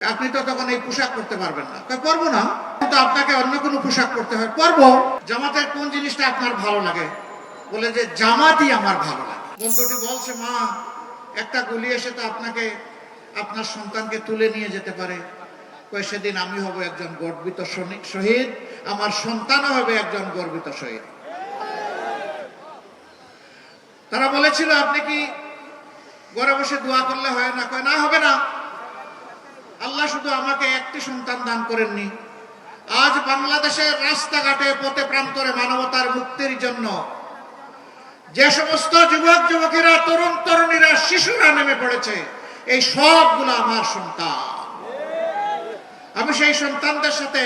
আপনি তো তখন এই পোশাক করতে পারবেন না। পারবো না, কিন্তু আপনাকে অন্য কোনো পোশাক করতে হয়। পারবো। জামাতের কোন জিনিসটা আপনার ভালো লাগে? বলে যে জামাতই আমার ভালো লাগে। বন্ধুটি বলছে, মা, একটা গুলি এসে তো আপনাকে, আপনার সন্তানকে তুলে নিয়ে যেতে পারে। সেদিন আমি হব একজন গর্বিত শহীদ, আমার সন্তানও হবে একজন গর্বিত শহীদ। তারা বলেছিল, আপনি কি ঘরে বসে দোয়া করলে হয় না? কয় না, হবে না। আল্লাহ শুধু আমাকে একটি সন্তান দান করেননি। আজ বাংলাদেশের রাস্তাঘাটে, পথে প্রান্তরে মানবতার মুক্তির জন্য যে সমস্ত যুবক যুবকেরা, তরুণ তরুণীরা, শিশুরা নেমে পড়েছে, এই সবগুলো আমার সন্তান। আমি সেই সন্তানদের সাথে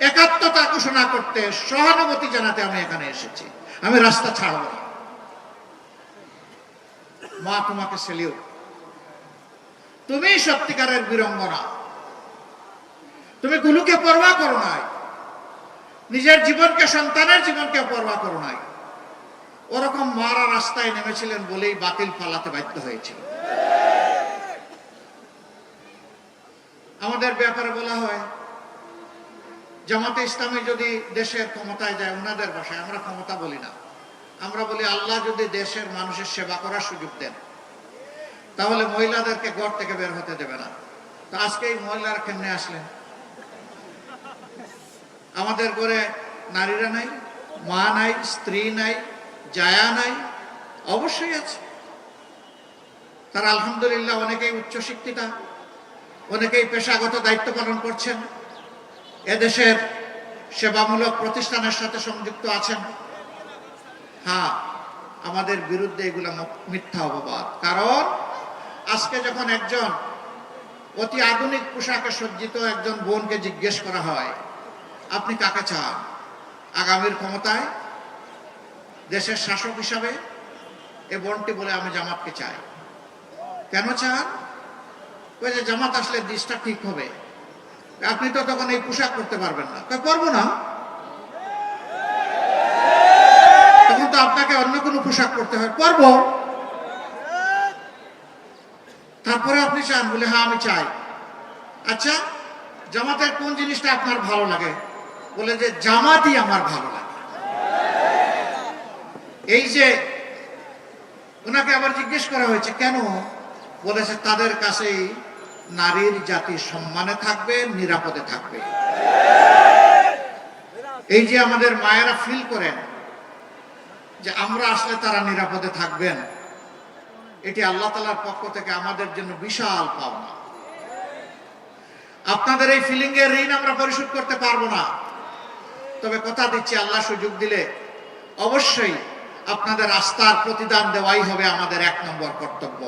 একাত্মতা ঘোষণা করতে, সহানুভূতি জানাতে আমি এখানে এসেছি। আমি রাস্তা ছাড়ব না। মা, তোমাকে সেলিউট। তুমি সত্যিকারের বীরঙ্গনা। তুমি গুলুকে পরোয়া করো নাই, নিজের জীবনকে, সন্তানের জীবনকে পরোয়া করো নাই। ওরকম মারা রাস্তায় নেমেছিলেন বলেই বাতিল পালাতে বাধ্য হয়েছিল। আমাদের ব্যাপারে বলা হয়, জামাতে ইসলামী যদি দেশের ক্ষমতায় যায়, ওনাদের ভাষায়, আমরা ক্ষমতা বলি না, আমরা বলি আল্লাহ যদি দেশের মানুষের সেবা করার সুযোগ দেন, তাহলে মহিলাদেরকে ঘর থেকে বের হতে দেবে না। তো আজকে এই মহিলারা কেমনে আসলেন? আমাদের ঘরে নারীরা নাই, মা নাই, স্ত্রী নাই, জায়া নাই? অবশ্যই আছে। তারা আলহামদুলিল্লাহ অনেকেই উচ্চশিক্ষিতা, অনেকেই পেশাগত দায়িত্ব পালন করছেন, এদেশের সেবামূলক প্রতিষ্ঠানের সাথে সংযুক্ত আছেন। হ্যাঁ, আমাদের বিরুদ্ধে এগুলো মিথ্যা অপবাদ। কারণ আজকে যখন একজন অতি আধুনিক পোশাকে সজ্জিত একজন বোনকে জিজ্ঞেস করা হয়, আপনি কাকে চান আগামীর ক্ষমতায়, দেশের শাসক হিসাবে? এ বোনটি বলে, আমি জামাতকে চাই। কেন চান? ওই যে জামাত আসলে দেশটা ঠিক হবে। আপনি তো তখন এই পোশাক করতে পারবেন না। পারবো না, তখন তো আপনাকে অন্য কোনো পোশাক করতে হয়। পারবো। তারপরে আপনি চান? বলে হ্যাঁ, আমি চাই। আচ্ছা, জামাতের কোন জিনিসটা আপনার ভালো লাগে? বলে যে জামাতই আমার ভালো লাগে। এই যে ওনাকে আবার জিজ্ঞেস করা হয়েছে কেন? বলেছে তাদের কাছেই নারীর জাতি সম্মানে থাকবে, নিরাপদে থাকবে। এই যে আমাদের মায়েরা ফিল করেন যে আমরা আসলে তারা নিরাপদে থাকবেন, এটি আল্লাহ তাআলার পক্ষ থেকে আমাদের জন্য বিশাল পাওনা। আপনাদের এই ফিলিং এর ঋণ আমরা পরিশোধ করতে পারবো না, তবে কথা দিচ্ছি, আল্লাহ সুযোগ দিলে অবশ্যই আপনাদের আস্থার প্রতিদান দেওয়াই হবে আমাদের 1 নম্বর কর্তব্য।